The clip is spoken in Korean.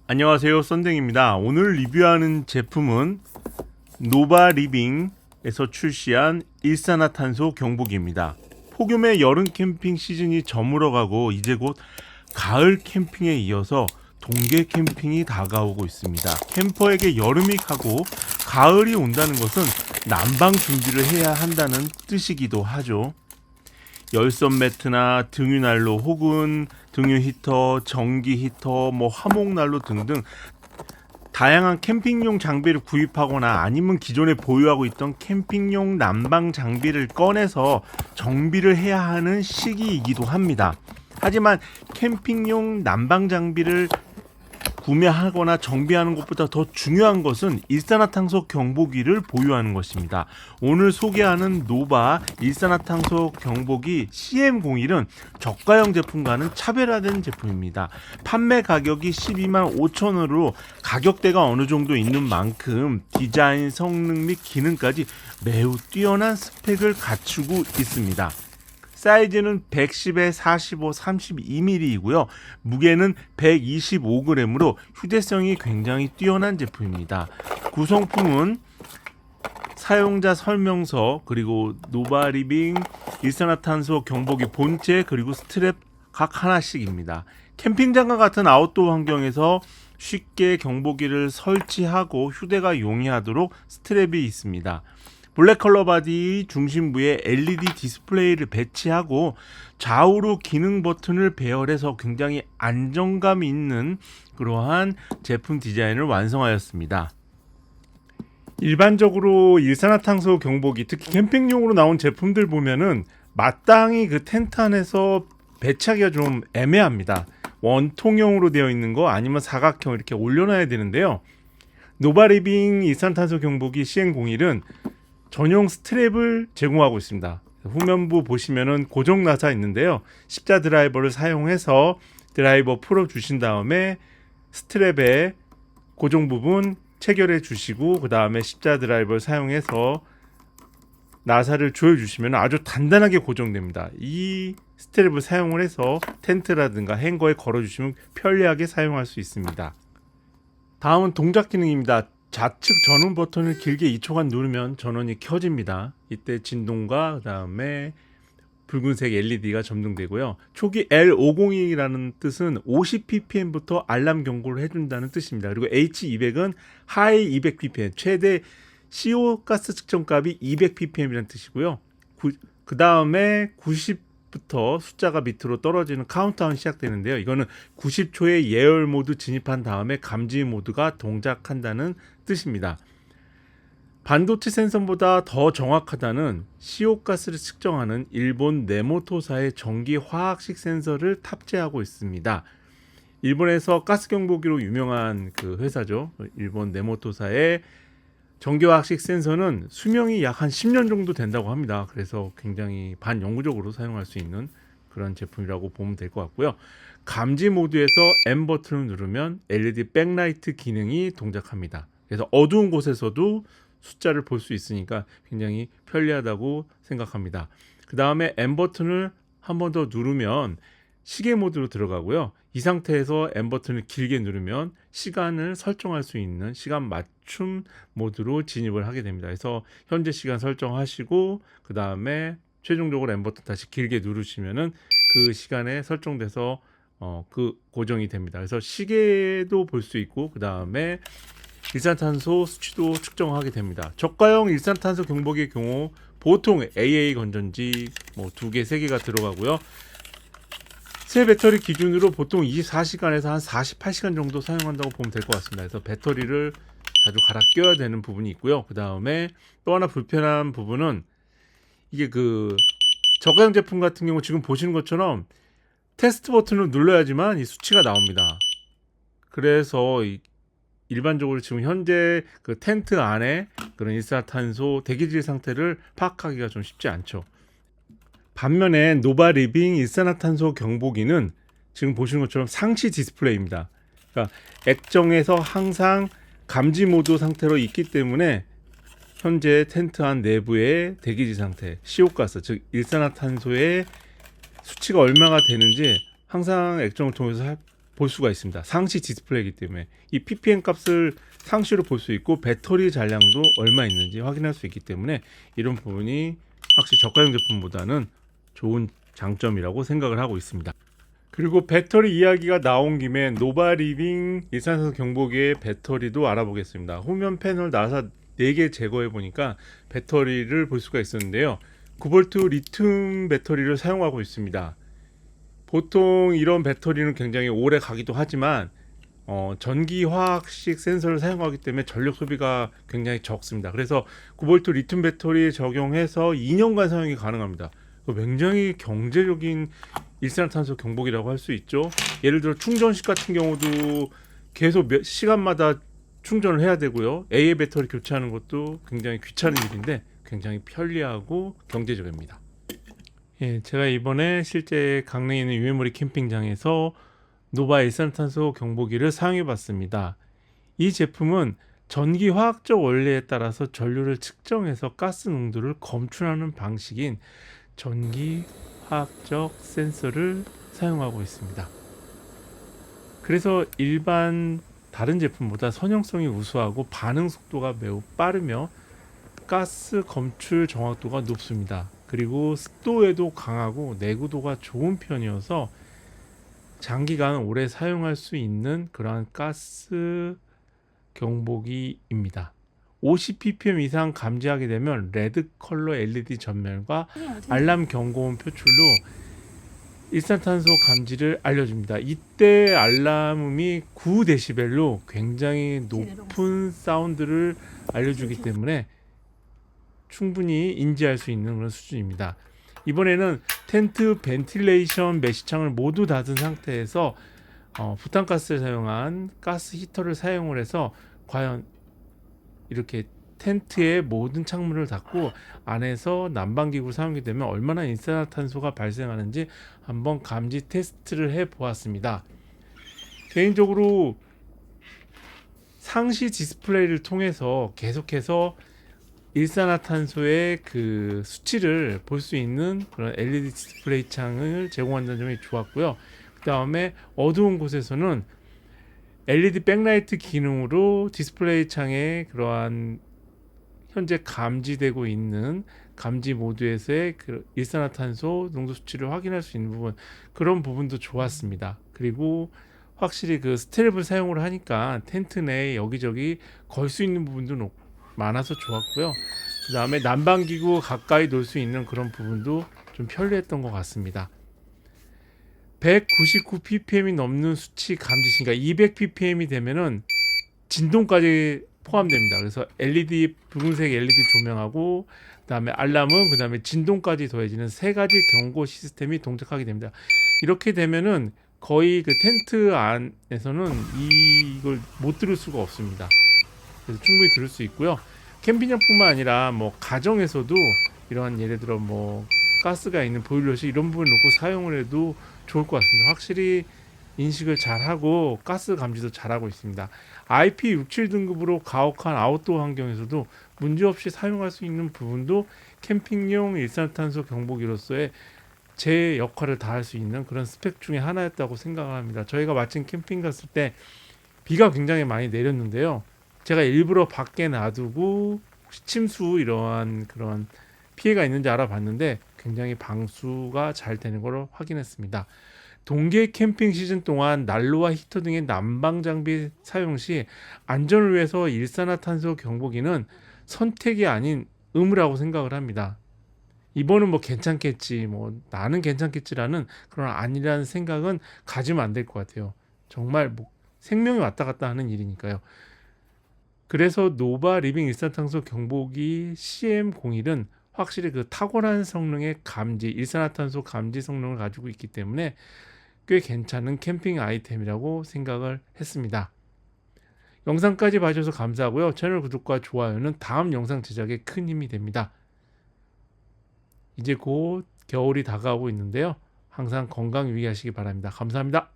안녕하세요, 썬댕입니다. 오늘 리뷰하는 제품은 노바리빙에서 출시한 일산화탄소 경보기입니다. 폭염의 여름 캠핑 시즌이 저물어가고 이제 곧 가을 캠핑에 이어서 동계 캠핑이 다가오고 있습니다. 캠퍼에게 여름이 가고 가을이 온다는 것은 난방 준비를 해야 한다는 뜻이기도 하죠. 열선 매트나 등유난로 혹은 등유 히터, 전기 히터, 화목난로 등등 다양한 캠핑용 장비를 구입하거나 아니면 기존에 보유하고 있던 캠핑용 난방 장비를 꺼내서 정비를 해야 하는 시기이기도 합니다. 하지만 캠핑용 난방 장비를 구매하거나 정비하는 것보다 더 중요한 것은 일산화탄소 경보기를 보유하는 것입니다. 오늘 소개하는 노바 일산화탄소 경보기 CM01은 저가형 제품과는 차별화된 제품입니다. 판매 가격이 12만 5천원으로 가격대가 어느 정도 있는 만큼 디자인, 성능 및 기능까지 매우 뛰어난 스펙을 갖추고 있습니다. 사이즈는 110에 45, 32mm이고요. 무게는 125g으로 휴대성이 굉장히 뛰어난 제품입니다. 구성품은 사용자 설명서, 그리고 노바리빙 일산화탄소 경보기 본체, 그리고 스트랩 각 하나씩입니다. 캠핑장과 같은 아웃도어 환경에서 쉽게 경보기를 설치하고 휴대가 용이하도록 스트랩이 있습니다. 블랙 컬러 바디 중심부에 LED 디스플레이를 배치하고 좌우로 기능 버튼을 배열해서 굉장히 안정감 있는 그러한 제품 디자인을 완성하였습니다. 일반적으로 일산화탄소 경보기, 특히 캠핑용으로 나온 제품들 보면은 마땅히 그 텐트 안에서 배치하기가 좀 애매합니다. 원통형으로 되어 있는 거 아니면 사각형 이렇게 올려놔야 되는데요. 노바리빙 일산탄소 경보기 CN01은 전용 스트랩을 제공하고 있습니다. 후면부 보시면은 고정 나사 있는데요. 십자 드라이버를 사용해서 드라이버 풀어 주신 다음에 스트랩에 고정 부분 체결해 주시고 그 다음에 십자 드라이버를 사용해서 나사를 조여 주시면 아주 단단하게 고정됩니다. 이 스트랩을 사용을 해서 텐트라든가 행거에 걸어 주시면 편리하게 사용할 수 있습니다. 다음은 동작 기능입니다. 좌측 전원 버튼을 길게 2초간 누르면 전원이 켜집니다. 이때 진동과 그 다음에 붉은색 LED가 점등되고요. 초기 L502라는 뜻은 50ppm부터 알람 경고를 해준다는 뜻입니다. 그리고 H200은 하이 200ppm, 최대 CO 가스 측정값이 200ppm이라는 뜻이고요. 그 다음에 90부터 숫자가 밑으로 떨어지는 카운트다운이 시작되는데요. 이거는 90초의 예열 모드 진입한 다음에 감지 모드가 동작한다는 뜻입니다. 반도체 센서보다 더 정확하다는 CO 가스를 측정하는 일본 네모토사의 전기 화학식 센서를 탑재하고 있습니다. 일본에서 가스 경보기로 유명한 그 회사죠. 일본 네모토사의 전기화학식 센서는 수명이 약 한 10년 정도 된다고 합니다. 그래서 굉장히 반영구적으로 사용할 수 있는 그런 제품이라고 보면 될 것 같고요. 감지 모드에서 M 버튼을 누르면 LED 백라이트 기능이 동작합니다. 그래서 어두운 곳에서도 숫자를 볼 수 있으니까 굉장히 편리하다고 생각합니다. 그 다음에 M 버튼을 한 번 더 누르면 시계 모드로 들어가고요. 이 상태에서 M 버튼을 길게 누르면 시간을 설정할 수 있는 시간 맞춤 모드로 진입을 하게 됩니다. 그래서 현재 시간 설정하시고 그 다음에 최종적으로 M 버튼 다시 길게 누르시면은 그 시간에 설정돼서 그 고정이 됩니다. 그래서 시계도 볼 수 있고 그 다음에 일산탄소 수치도 측정하게 됩니다. 저가형 일산탄소 경보기의 경우 보통 AA 건전지 2개, 3개가 들어가고요. 새 배터리 기준으로 보통 24시간에서 한 48시간 정도 사용한다고 보면 될 것 같습니다. 그래서 배터리를 자주 갈아 껴야 되는 부분이 있고요. 그 다음에 또 하나 불편한 부분은 이게 그 저가형 제품 같은 경우 지금 보시는 것처럼 테스트 버튼을 눌러야지만 이 수치가 나옵니다. 그래서 일반적으로 지금 현재 그 텐트 안에 그런 일산탄소 대기질 상태를 파악하기가 좀 쉽지 않죠. 반면에 노바리빙 일산화탄소 경보기는 지금 보시는 것처럼 상시 디스플레이입니다. 그러니까 액정에서 항상 감지 모드 상태로 있기 때문에 현재 텐트 안 내부의 대기질 상태, CO 가스, 즉 일산화탄소의 수치가 얼마가 되는지 항상 액정을 통해서 볼 수가 있습니다. 상시 디스플레이이기 때문에 이 ppm 값을 상시로 볼 수 있고 배터리 잔량도 얼마 있는지 확인할 수 있기 때문에 이런 부분이 확실히 저가형 제품보다는 좋은 장점이라고 생각을 하고 있습니다. 그리고 배터리 이야기가 나온 김에 노바리빙 일산탄소 경보기의 배터리도 알아보겠습니다. 후면 패널 나사 4개 제거해 보니까 배터리를 볼 수가 있었는데요. 9V 리튬 배터리를 사용하고 있습니다. 보통 이런 배터리는 굉장히 오래 가기도 하지만 전기 화학식 센서를 사용하기 때문에 전력 소비가 굉장히 적습니다. 그래서 9V 리튬 배터리 적용해서 2년간 사용이 가능합니다. 굉장히 경제적인 일산탄소 경보기라고 할 수 있죠. 예를 들어 충전식 같은 경우도 계속 몇 시간마다 충전을 해야 되고요. AA 배터리 교체하는 것도 굉장히 귀찮은 일인데 굉장히 편리하고 경제적입니다. 예, 제가 이번에 실제 강릉에 있는 유해머리 캠핑장에서 노바 일산탄소 경보기를 사용해 봤습니다. 이 제품은 전기 화학적 원리에 따라서 전류를 측정해서 가스 농도를 검출하는 방식인 전기 화학적 센서를 사용하고 있습니다. 그래서 일반 다른 제품보다 선형성이 우수하고 반응 속도가 매우 빠르며 가스 검출 정확도가 높습니다. 그리고 습도에도 강하고 내구도가 좋은 편이어서 장기간 오래 사용할 수 있는 그러한 가스 경보기입니다. 50ppm 이상 감지하게 되면 레드 컬러 LED 전멸과 알람 경고음 표출로 일산탄소 감지를 알려줍니다. 이때 알람음이 9dB로 굉장히 높은 사운드를 알려주기 때문에 충분히 인지할 수 있는 그런 수준입니다. 이번에는 텐트 벤틸레이션 메시창을 모두 닫은 상태에서 부탄가스를 사용한 가스 히터를 사용을 해서 과연 이렇게 텐트의 모든 창문을 닫고 안에서 난방기구를 사용하게 되면 얼마나 일산화탄소가 발생하는지 한번 감지 테스트를 해 보았습니다. 개인적으로 상시 디스플레이를 통해서 계속해서 일산화탄소의 그 수치를 볼 수 있는 그런 LED 디스플레이 창을 제공한다는 점이 좋았고요. 그 다음에 어두운 곳에서는 LED 백라이트 기능으로 디스플레이 창에 그러한 현재 감지되고 있는 감지 모드에서의 그 일산화탄소 농도 수치를 확인할 수 있는 부분, 그런 부분도 좋았습니다. 그리고 확실히 그 스트랩을 사용을 하니까 텐트 내에 여기저기 걸 수 있는 부분도 많아서 좋았고요. 그 다음에 난방기구 가까이 놓을 수 있는 그런 부분도 좀 편리했던 것 같습니다. 199ppm이 넘는 수치 감지시니까 200ppm이 되면은 진동까지 포함됩니다. 그래서 LED 붉은색 LED 조명하고 그다음에 알람음, 그다음에 진동까지 더해지는 3가지 경고 시스템이 동작하게 됩니다. 이렇게 되면은 거의 그 텐트 안에서는 이걸 못 들을 수가 없습니다. 그래서 충분히 들을 수 있고요. 캠핑장뿐만 아니라 뭐 가정에서도 이러한 예를 들어 뭐 가스가 있는 보일러실 이런 부분을 놓고 사용을 해도 좋을 것 같습니다. 확실히 인식을 잘하고 가스 감지도 잘하고 있습니다. IP67 등급으로 가혹한 아웃도어 환경에서도 문제없이 사용할 수 있는 부분도 캠핑용 일산탄소 경보기로서의 제 역할을 다할 수 있는 그런 스펙 중에 하나였다고 생각합니다. 저희가 마침 캠핑 갔을 때 비가 굉장히 많이 내렸는데요. 제가 일부러 밖에 놔두고 혹시 침수 이러한 그런 피해가 있는지 알아봤는데 굉장히 방수가 잘 되는 걸 확인했습니다. 동계 캠핑 시즌 동안 난로와 히터 등의 난방 장비 사용 시 안전을 위해서 일산화탄소 경보기는 선택이 아닌 의무라고 생각을 합니다. 이번은 뭐 괜찮겠지, 뭐 나는 괜찮겠지라는 그런 아니라는 생각은 가지면 안 될 것 같아요. 정말 뭐 생명이 왔다 갔다 하는 일이니까요. 그래서 노바 리빙 일산탄소 경보기 CM01은 확실히 그 탁월한 성능의 감지, 일산화탄소 감지 성능을 가지고 있기 때문에 꽤 괜찮은 캠핑 아이템이라고 생각을 했습니다. 영상까지 봐주셔서 감사하고요. 채널 구독과 좋아요는 다음 영상 제작에 큰 힘이 됩니다. 이제 곧 겨울이 다가오고 있는데요. 항상 건강 유의하시기 바랍니다. 감사합니다.